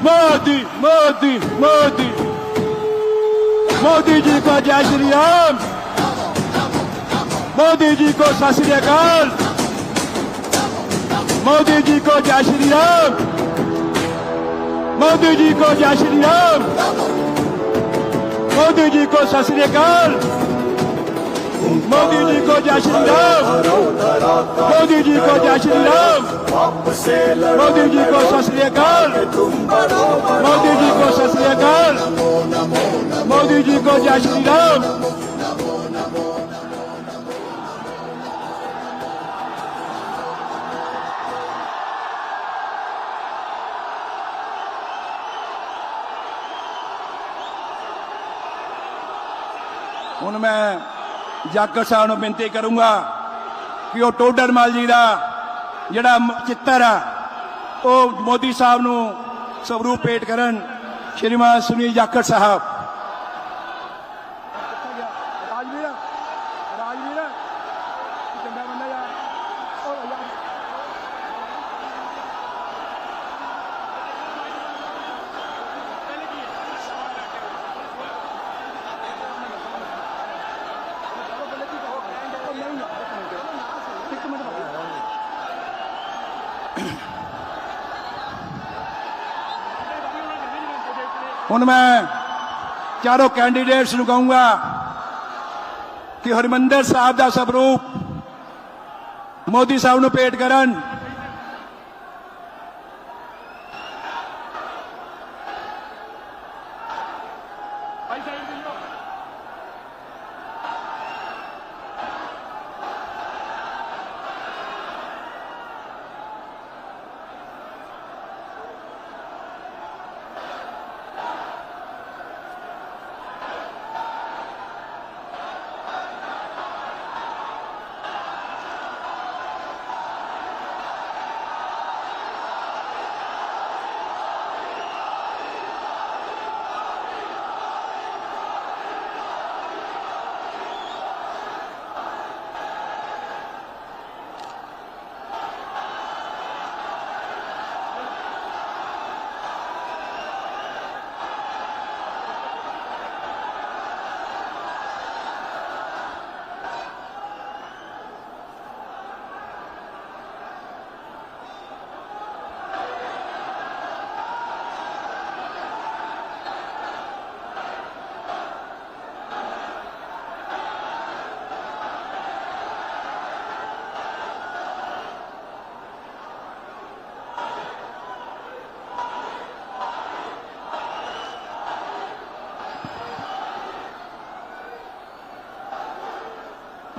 मोदी मोदी मोदी मोदी जी को जय श्री राम। मोदी जी को सत श्री अकाल। मोदी जी को जय श्री राम। मोदी जी को जय श्री राम। मोदी जी को सत श्री अकाल। मोदी जी को जय श्री राम। मोदी जी को जय श्री राम। मोदी जी को सत श्री अकाल। मोदी जी को सत श्री अकाल। मोदी जी को जय श्री राम। ਹੁਣ मैं ਜਾਖੜ ਸਾਹਿਬ ਨੂੰ ਬੇਨਤੀ ਕਰੂੰਗਾ ਕਿ ਉਹ ਟੋਡਰਮਲ ਜੀ ਦਾ ਜਿਹੜਾ ਚਿੱਤਰ ਆ ਉਹ ਮੋਦੀ ਸਾਹਿਬ ਨੂੰ ਸਵਰੂਪ ਭੇਟ ਕਰਨ। ਸ਼੍ਰੀਮਾਨ ਸੁਨੀਲ ਜਾਖੜ ਸਾਹਿਬ। ਹੁਣ मैं चारों कैंडिडेट्स ਨੂੰ ਕਹੂੰਗਾ ਕਿ ਹਰਿਮੰਦਰ ਸਾਹਿਬ ਦਾ ਸਵਰੂਪ ਮੋਦੀ ਸਾਹਿਬ ਨੂੰ ਭੇਟ ਕਰਨ।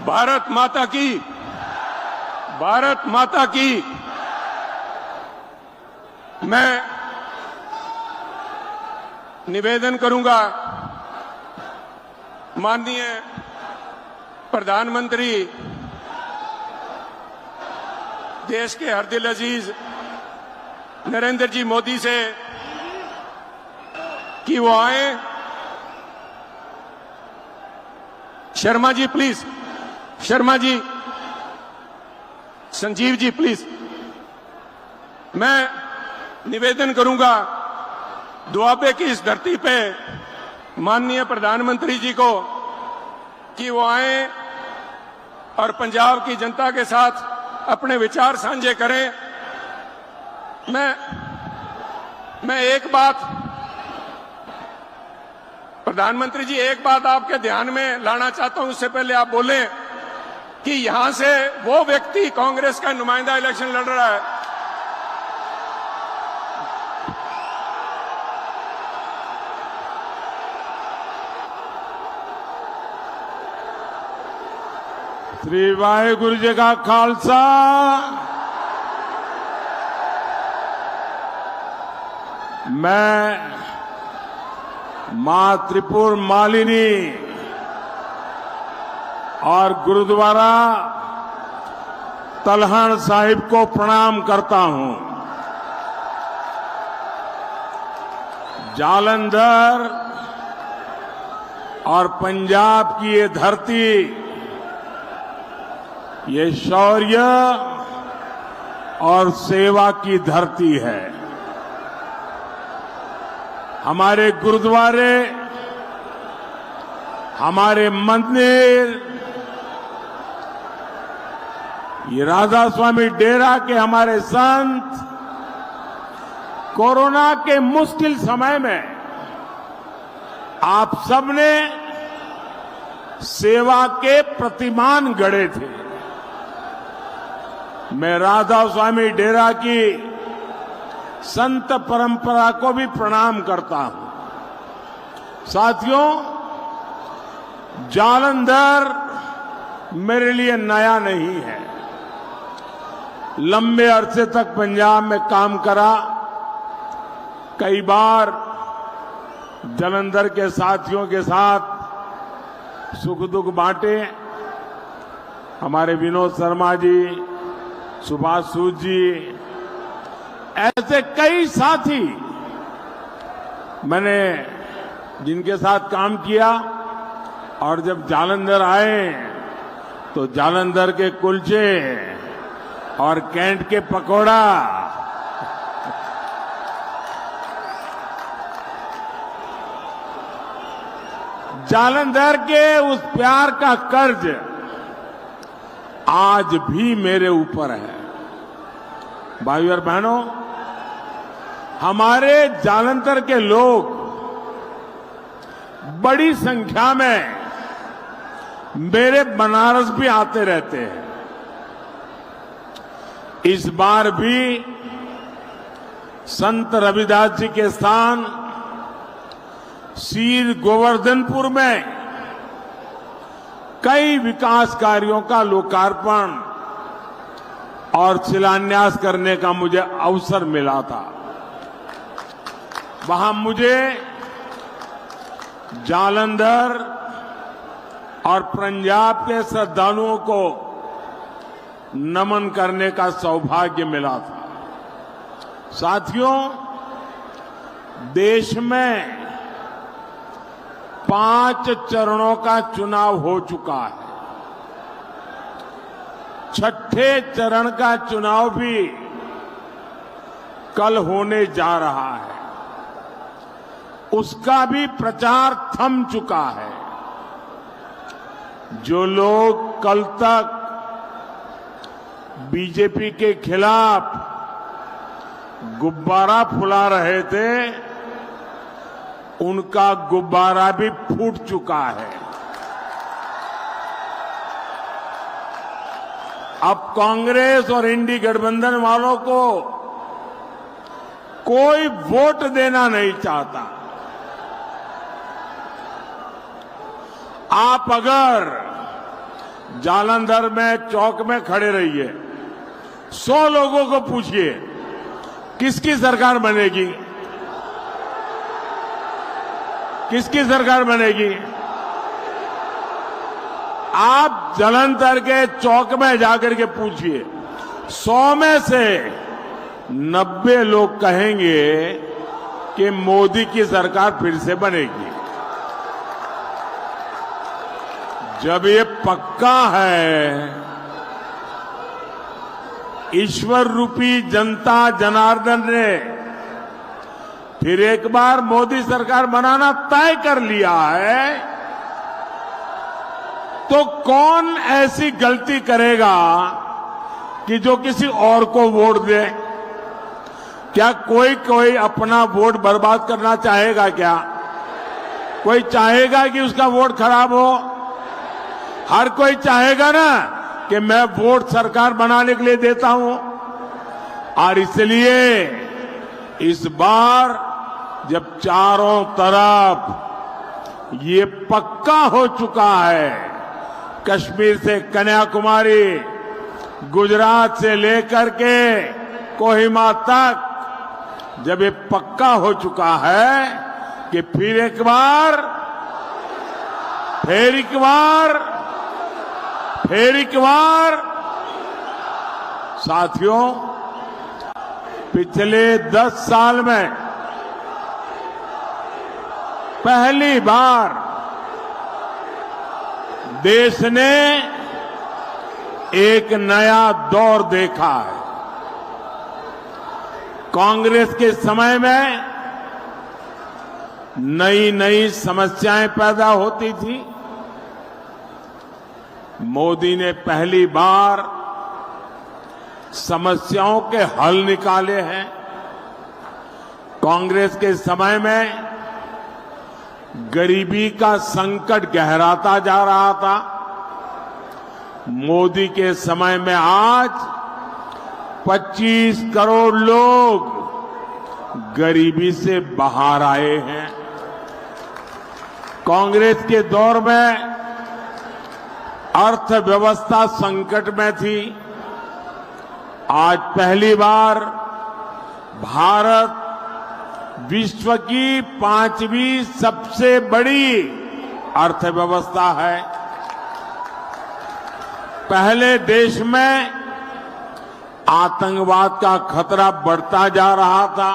भारत माता की, भारत माता की। मैं निवेदन करूंगा माननीय प्रधानमंत्री देश के हरदिल अजीज नरेंद्र जी मोदी से कि वो आए। Sharma ji please, Sharma ji, Sanjeev ji please. मैं निवेदन करूंगा दुआबे की इस धरती पे माननीय प्रधानमंत्री जी को कि वो आए और पंजाब की जनता के साथ अपने विचार साझे करें। मैं एक बात प्रधानमंत्री जी, एक बात आपके ध्यान में लाना चाहता हूं, उससे पहले आप बोलें कि यहां से वो व्यक्ति कांग्रेस का नुमाइंदा इलेक्शन लड़ रहा है। श्री वाहेगुरु जी का खालसा, मैं मां त्रिपुर मालिनी और गुरुद्वारा तलहण साहिब को प्रणाम करता हूं। जालंधर और पंजाब की ये धरती, ये शौर्य और सेवा की धरती है। हमारे गुरुद्वारे, हमारे मंदिर, ये राधा स्वामी डेरा के हमारे संत कोरोना के मुश्किल समय में आप सबने सेवा के प्रतिमान गढ़े थे। मैं राधा स्वामी डेरा की संत परंपरा को भी प्रणाम करता हूं। साथियों, जालंधर मेरे लिए नया नहीं है। लंबे अरसे तक पंजाब में काम करा, कई बार जालंधर के साथियों के साथ सुख दुख बांटे। हमारे विनोद शर्मा जी, सुभाष सूद जी, ऐसे कई साथी मैंने जिनके साथ काम किया, और जब जालंधर आए तो जालंधर के कुलचे और कैंट के पकोड़ा जालंधर के उस प्यार का कर्ज आज भी मेरे ऊपर है। भाइयों और बहनों, हमारे जालंधर के लोग बड़ी संख्या में मेरे बनारस भी आते रहते हैं। इस बार भी संत रविदास जी के स्थान सीर गोवर्धनपुर में कई विकास कार्यों का लोकार्पण और शिलान्यास करने का मुझे अवसर मिला था। वहां मुझे जालंधर और पंजाब के श्रद्धालुओं को नमन करने का सौभाग्य मिला था। साथियों, देश में 5 चरणों का चुनाव हो चुका है। छठे चरण का चुनाव भी कल होने जा रहा है। उसका भी प्रचार थम चुका है। जो लोग कल तक बीजेपी के खिलाफ गुब्बारा फुला रहे थे, उनका गुब्बारा भी फूट चुका है। अब कांग्रेस और इंडी गठबंधन वालों को कोई वोट देना नहीं चाहता। आप अगर जालंधर में चौक में खड़े रहिए, 100 लोगों को पूछिए किसकी सरकार बनेगी, किसकी सरकार बनेगी। आप जालंधर के चौक में जाकर के पूछिए, 100 में से 90 लोग कहेंगे कि मोदी की सरकार फिर से बनेगी। जब ये पक्का है, ईश्वर रूपी जनता जनार्दन ने फिर एक बार मोदी सरकार बनाना तय कर लिया है, तो कौन ऐसी गलती करेगा कि जो किसी और को वोट दे। क्या कोई अपना वोट बर्बाद करना चाहेगा? क्या कोई चाहेगा कि उसका वोट खराब हो? हर कोई चाहेगा ना कि मैं वोट सरकार बनाने के लिए देता हूं। और इसलिए इस बार जब चारों तरफ ये पक्का हो चुका है, कश्मीर से कन्याकुमारी, गुजरात से लेकर के कोहिमा तक, जब ये पक्का हो चुका है कि फिर एक बार साथियों, पिछले 10 साल में पहली बार देश ने एक नया दौर देखा है। कांग्रेस के समय में नई नई समस्याएं पैदा होती थी। मोदी ने पहली बार समस्याओं के हल निकाले हैं। कांग्रेस के समय में गरीबी का संकट गहराता जा रहा था। मोदी के समय में आज 25 करोड़ लोग गरीबी से बाहर आए हैं। कांग्रेस के दौर में अर्थव्यवस्था संकट में थी। आज पहली बार भारत विश्व की 5वीं सबसे बड़ी अर्थव्यवस्था है। पहले देश में आतंकवाद का खतरा बढ़ता जा रहा था।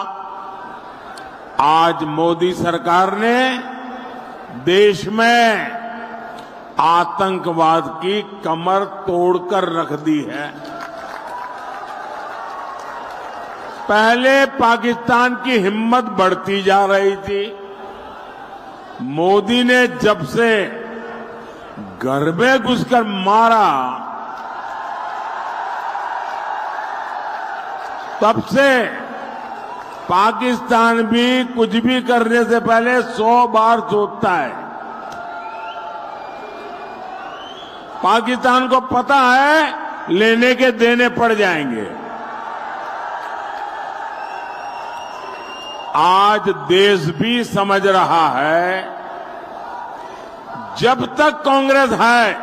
आज मोदी सरकार ने देश में आतंकवाद की कमर तोड़कर रख दी है। पहले पाकिस्तान की हिम्मत बढ़ती जा रही थी। मोदी ने जब से घर में घुसकर मारा, तब से पाकिस्तान भी कुछ भी करने से पहले 100 बार सोचता है। पाकिस्तान को पता है लेने के देने पड़ जाएंगे। आज देश भी समझ रहा है, जब तक कांग्रेस है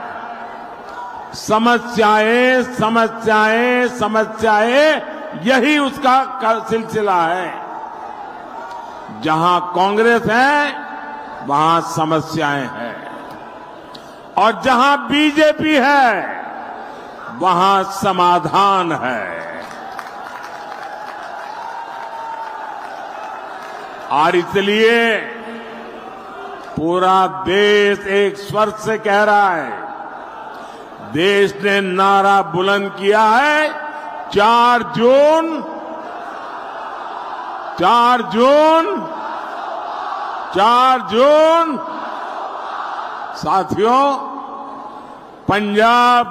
समस्याएं समस्याएं समस्याएं, यही उसका सिलसिला है। जहां कांग्रेस है वहां समस्याएं हैं, और जहां बीजेपी है वहां समाधान है। और इसलिए पूरा देश एक स्वर से कह रहा है, देश ने नारा बुलंद किया है, 4 जून 4 जून 4 जून। साथियों, पंजाब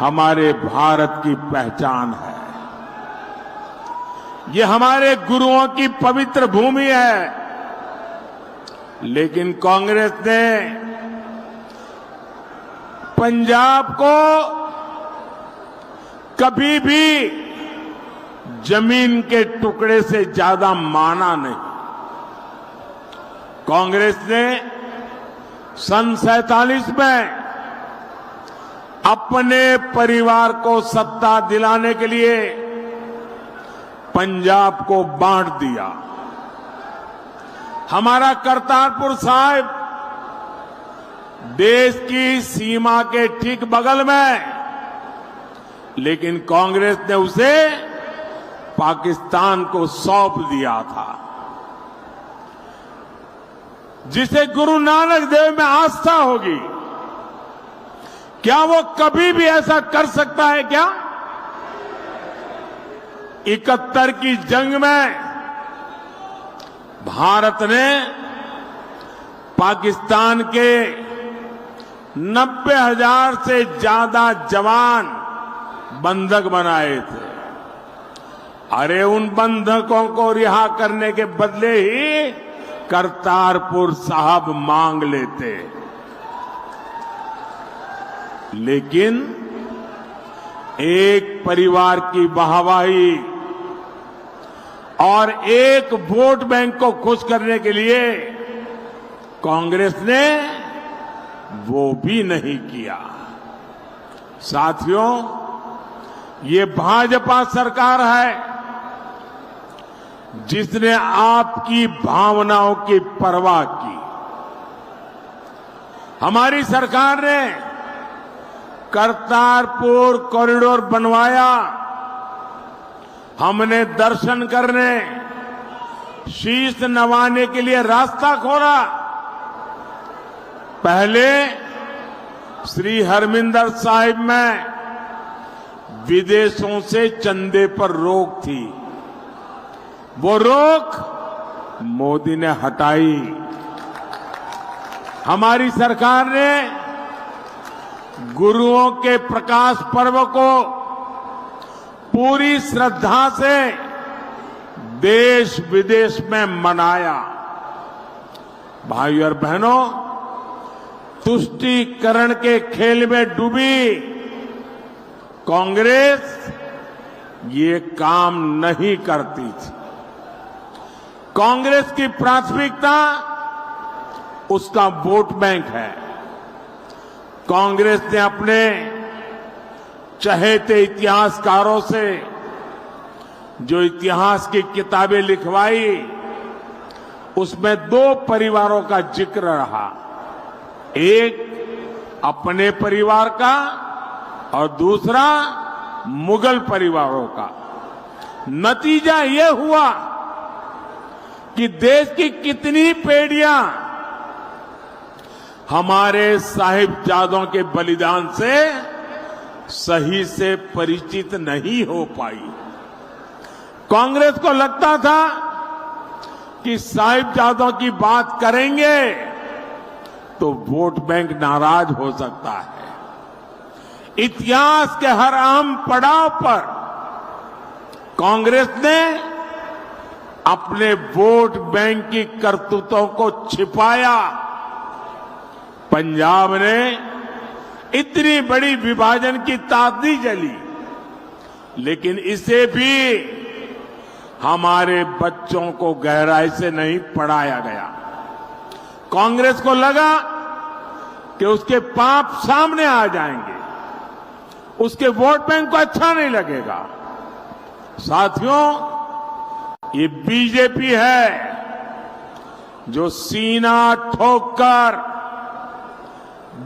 हमारे भारत की पहचान है। ये हमारे गुरुओं की पवित्र भूमि है। लेकिन कांग्रेस ने पंजाब को कभी भी जमीन के टुकड़े से ज्यादा माना नहीं। कांग्रेस ने सन 47 में अपने परिवार को सत्ता दिलाने के लिए पंजाब को बांट दिया। हमारा करतारपुर साहिब देश की सीमा के ठीक बगल में, लेकिन कांग्रेस ने उसे पाकिस्तान को सौंप दिया था। जिसे गुरु नानक देव में आस्था होगी, क्या वो कभी भी ऐसा कर सकता है क्या? 71 की जंग में भारत ने पाकिस्तान के 90,000 से ज्यादा जवान बंधक बनाए थे। अरे उन बंधकों को रिहा करने के बदले ही करतारपुर साहब मांग लेते। लेकिन एक परिवार की वाहवाही और एक वोट बैंक को खुश करने के लिए कांग्रेस ने वो भी नहीं किया। साथियों, ये भाजपा सरकार है जिसने आपकी भावनाओं की परवाह की। हमारी सरकार ने करतारपुर कॉरिडोर बनवाया। हमने दर्शन करने, शीश नवाने के लिए रास्ता खोला। पहले श्री हरमिंदर साहिब में विदेशों से चंदे पर रोक थी। वो रोक मोदी ने हटाई। हमारी सरकार ने गुरुओं के प्रकाश पर्व को पूरी श्रद्धा से देश विदेश में मनाया। भाइयों और बहनों, तुष्टीकरण के खेल में डूबी कांग्रेस ये काम नहीं करती थी। कांग्रेस की प्राथमिकता उसका वोट बैंक है। कांग्रेस ने अपने चहेते इतिहासकारों से जो इतिहास की किताबें लिखवाई, उसमें दो परिवारों का जिक्र रहा, एक अपने परिवार का और दूसरा मुगल परिवारों का। नतीजा ये हुआ कि देश की कितनी पीढ़ियां हमारे साहिबजादों के बलिदान से सही से परिचित नहीं हो पाई। कांग्रेस को लगता था कि साहिबजादों की बात करेंगे तो वोट बैंक नाराज हो सकता है। इतिहास के हर अहम पड़ाव पर कांग्रेस ने अपने वोट बैंक की करतूतों को छिपाया। पंजाब ने इतनी बड़ी विभाजन की ताकदी जली, लेकिन इसे भी हमारे बच्चों को गहराई से नहीं पढ़ाया गया। कांग्रेस को लगा कि उसके पाप सामने आ जाएंगे, उसके वोट बैंक को अच्छा नहीं लगेगा। साथियों, ये बीजेपी है जो सीना ठोककर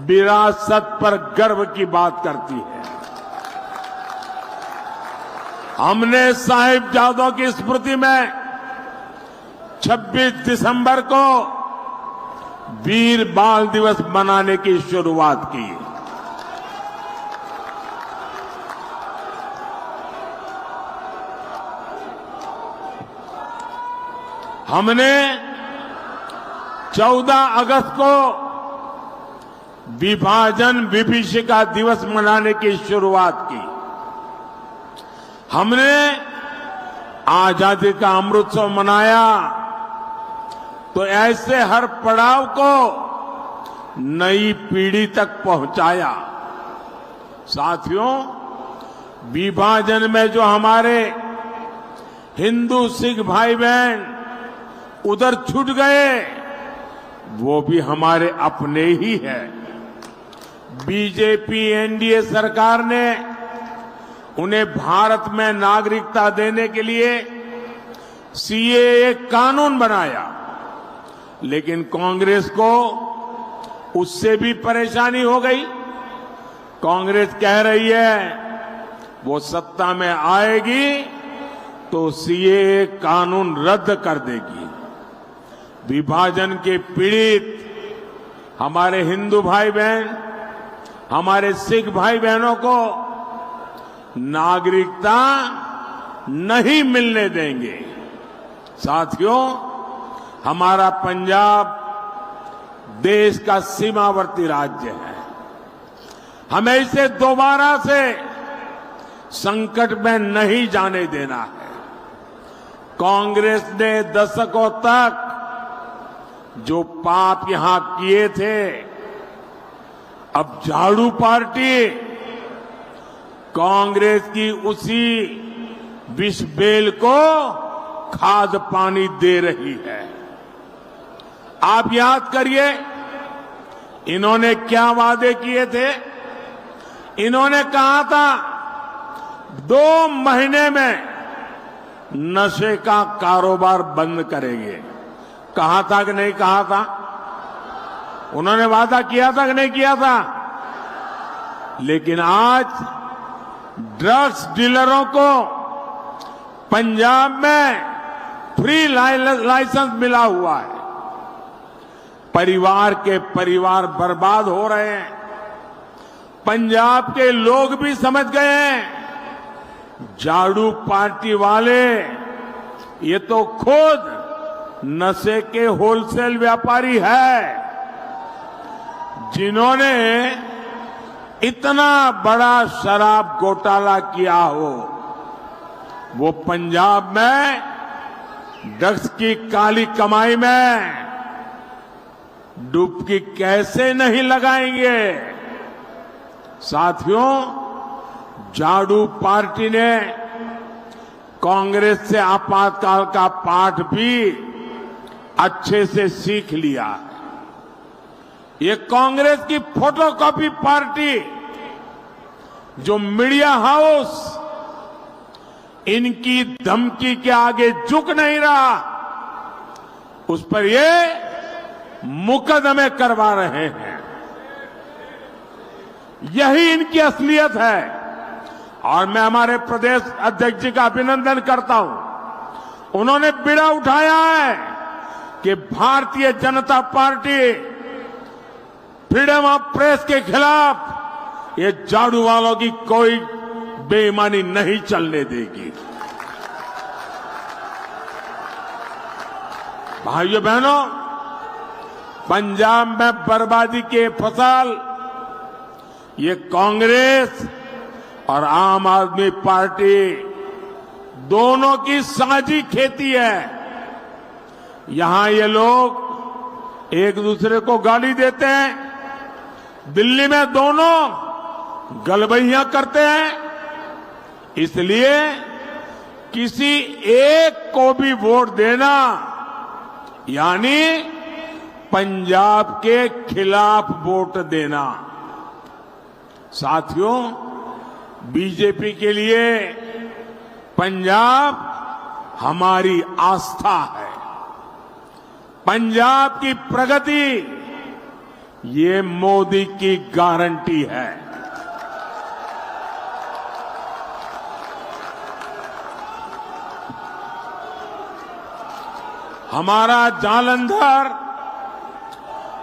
विरासत पर गर्व की बात करती है। हमने साहिबजादों की स्मृति में 26 दिसंबर को वीर बाल दिवस मनाने की शुरुआत की। हमने 14 अगस्त को विभाजन विभीषिका दिवस मनाने की शुरुआत की। हमने आजादी का अमृतोत्सव मनाया। तो ऐसे हर पड़ाव को नई पीढ़ी तक पहुंचाया। साथियों, विभाजन में जो हमारे हिंदू सिख भाई बहन उधर छूट गए, वो भी हमारे अपने ही है। बीजेपी एनडीए सरकार ने उन्हें भारत में नागरिकता देने के लिए सीएए कानून बनाया, लेकिन कांग्रेस को उससे भी परेशानी हो गई। कांग्रेस कह रही है वो सत्ता में आएगी तो सीएए कानून रद्द कर देगी। विभाजन के पीड़ित हमारे हिंदू भाई बहन, हमारे सिख भाई बहनों को नागरिकता नहीं मिलने देंगे। साथियों, हमारा पंजाब देश का सीमावर्ती राज्य है। हमें इसे दोबारा से संकट में नहीं जाने देना है। कांग्रेस ने दशकों तक जो पाप यहां किए थे, अब झाड़ू पार्टी कांग्रेस की उसी विष बेल को खाद पानी दे रही है। आप याद करिए, इन्होंने क्या वादे किए थे। इन्होंने कहा था 2 महीने में नशे का कारोबार बंद करेंगे। कहा था कि नहीं कहा था? उन्होंने वादा किया था कि नहीं किया था? लेकिन आज ड्रग्स डीलरों को पंजाब में फ्री लाइसेंस मिला हुआ है। परिवार के परिवार बर्बाद हो रहे हैं। पंजाब के लोग भी समझ गए हैं, झाड़ू पार्टी वाले ये तो खुद नशे के होलसेल व्यापारी है, जिन्होंने इतना बड़ा शराब घोटाला किया हो, वो पंजाब में ड्रग्स की काली कमाई में डुबकी कैसे नहीं लगाएंगे। साथियों, झाड़ू पार्टी ने कांग्रेस से आपातकाल का पाठ भी अच्छे से सीख लिया। ये कांग्रेस की फोटोकॉपी पार्टी, जो मीडिया हाउस इनकी धमकी के आगे झुक नहीं रहा, उस पर ये मुकदमे करवा रहे हैं। यही इनकी असलियत है। और मैं हमारे प्रदेश अध्यक्ष जी का अभिनंदन करता हूं। उन्होंने बीड़ा उठाया है कि Bharatiya Janata party freedom of press के खिलाफ ये झाड़ू वालों की कोई बेईमानी नहीं चलने देगी। भाइयों बहनों, पंजाब में बर्बादी के फसल ये कांग्रेस और आम आदमी पार्टी दोनों की साझी खेती है। यहां ये लोग एक दूसरे को गाली देते हैं, दिल्ली में दोनों गलबैयां करते हैं। इसलिए किसी एक को भी वोट देना यानी पंजाब के खिलाफ वोट देना। साथियों, बीजेपी के लिए पंजाब हमारी आस्था है। पंजाब की प्रगति ये मोदी की गारंटी है। हमारा जालंधर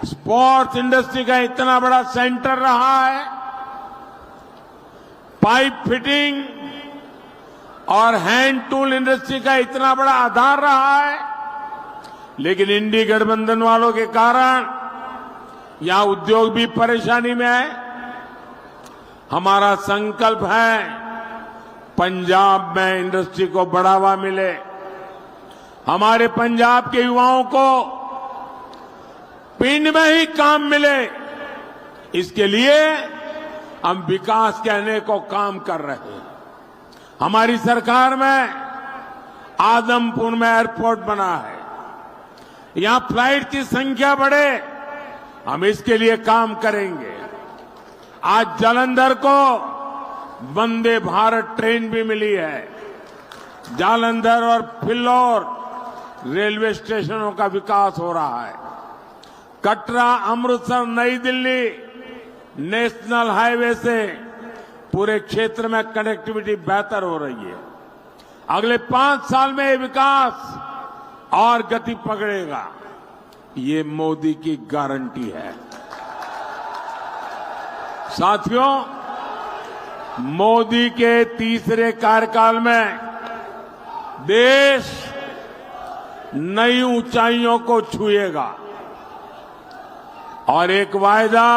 स्पोर्ट्स इंडस्ट्री का इतना बड़ा सेंटर रहा है, पाइप फिटिंग और हैंड टूल इंडस्ट्री का इतना बड़ा आधार रहा है, लेकिन इंडी गठबंधन वालों के कारण यहां उद्योग भी परेशानी में है। हमारा संकल्प है पंजाब में इंडस्ट्री को बढ़ावा मिले, हमारे पंजाब के युवाओं को पिंड में ही काम मिले। इसके लिए हम विकास के अनेकों काम कर रहे हैं। हमारी सरकार में आदमपुर में एयरपोर्ट बना है, यहां फ्लाइट की संख्या बढ़े, हम इसके लिए काम करेंगे। आज जालंधर को वंदे भारत ट्रेन भी मिली है। जालंधर और फिल्लौर रेलवे स्टेशनों का विकास हो रहा है। कटरा, अमृतसर, नई दिल्ली नेशनल हाईवे से पूरे क्षेत्र में कनेक्टिविटी बेहतर हो रही है। अगले 5 साल में ये विकास और गति पकड़ेगा, ये मोदी की गारंटी है। साथियों, मोदी के तीसरे कार्यकाल में देश नई ऊंचाइयों को छुएगा। और एक वायदा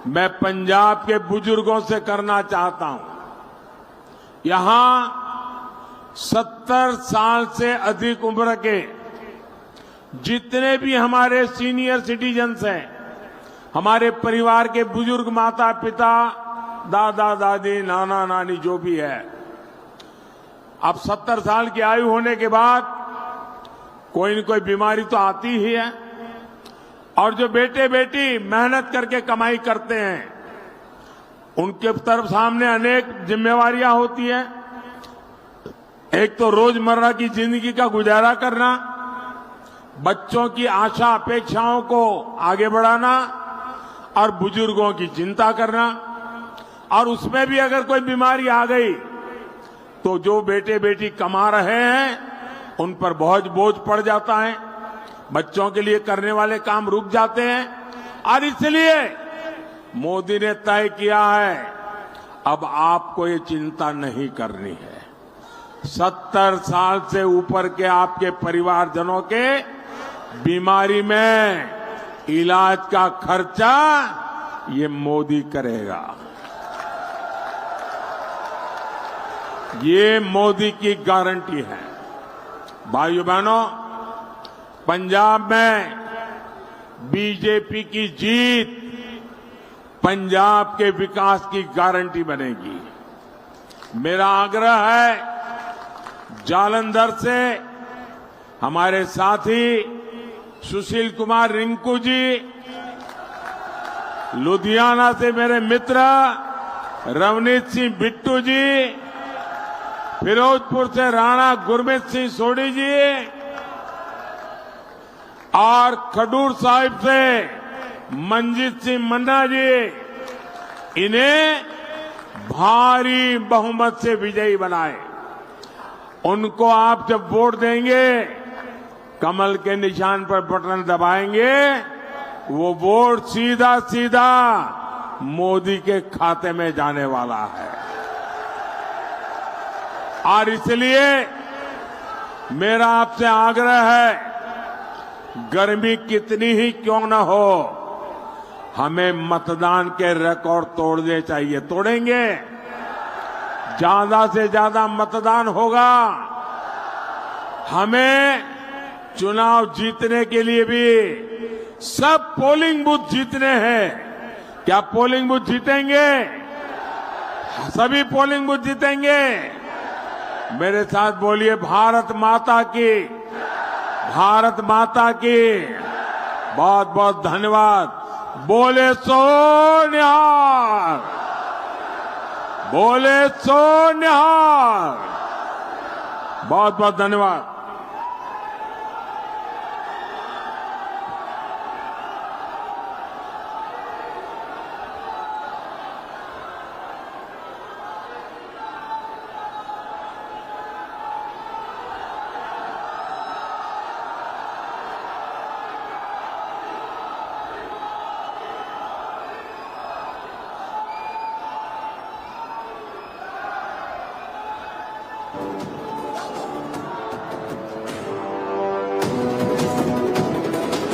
मैं पंजाब के बुजुर्गों से करना चाहता हूं। यहां 70 साल से अधिक उम्र के जितने भी हमारे सीनियर सिटीजन्स हैं, हमारे परिवार के बुजुर्ग, माता पिता, दादा दादी, नाना नानी जो भी है, अब 70 साल की आयु होने के बाद कोई न कोई बीमारी तो आती ही है। और जो बेटे बेटी मेहनत करके कमाई करते हैं, उनके तरफ सामने अनेक जिम्मेवारियां होती हैं। एक तो रोजमर्रा की जिंदगी का गुजारा करना, बच्चों की आशा अपेक्षाओं को आगे बढ़ाना और बुजुर्गों की चिंता करना। और उसमें भी अगर कोई बीमारी आ गई तो जो बेटे बेटी कमा रहे हैं उन पर बहुत बोझ पड़ जाता है, बच्चों के लिए करने वाले काम रुक जाते हैं। और इसलिए मोदी ने तय किया है अब आपको ये चिंता नहीं करनी है। 70 साल से ऊपर के आपके परिवारजनों के बीमारी में इलाज का खर्चा ये मोदी करेगा। ये मोदी की गारंटी है। भाइयों बहनों, पंजाब में बीजेपी की जीत पंजाब के विकास की गारंटी बनेगी। मेरा आग्रह है, जालंधर से हमारे साथी सुशील कुमार रिंकू जी, लुधियाना से मेरे मित्र रवनीत सिंह बिट्टू जी, फिरोजपुर से राणा गुरमीत सिंह सोढ़ी जी और खडूर साहिब से मंजीत सिंह मन्ना जी, इन्हें भारी बहुमत से विजयी बनाए। उनको आप जब वोट देंगे, कमल के निशान पर बटन दबाएंगे, वो वोट सीधा सीधा मोदी के खाते में जाने वाला है। और इसलिए मेरा आपसे आग्रह है, गर्मी कितनी ही क्यों न हो, हमें मतदान के रिकॉर्ड तोड़ने चाहिए। तोड़ेंगे, ज्यादा से ज्यादा मतदान होगा। हमें चुनाव जीतने के लिए भी सब पोलिंग बूथ जीतने हैं। क्या पोलिंग बूथ जीतेंगे? सभी पोलिंग बूथ जीतेंगे। मेरे साथ बोलिए, भारत माता की, भारत माता की। बहुत बहुत धन्यवाद। बोले सो निहाल, बोले सो निहाल। बहुत बहुत धन्यवाद।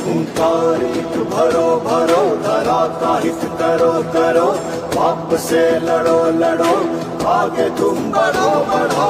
ओंकार हित भरो भरो, धरा का हित करो करो, पाप से लड़ो लड़ो, आगे तुम बढ़ो बढ़ो।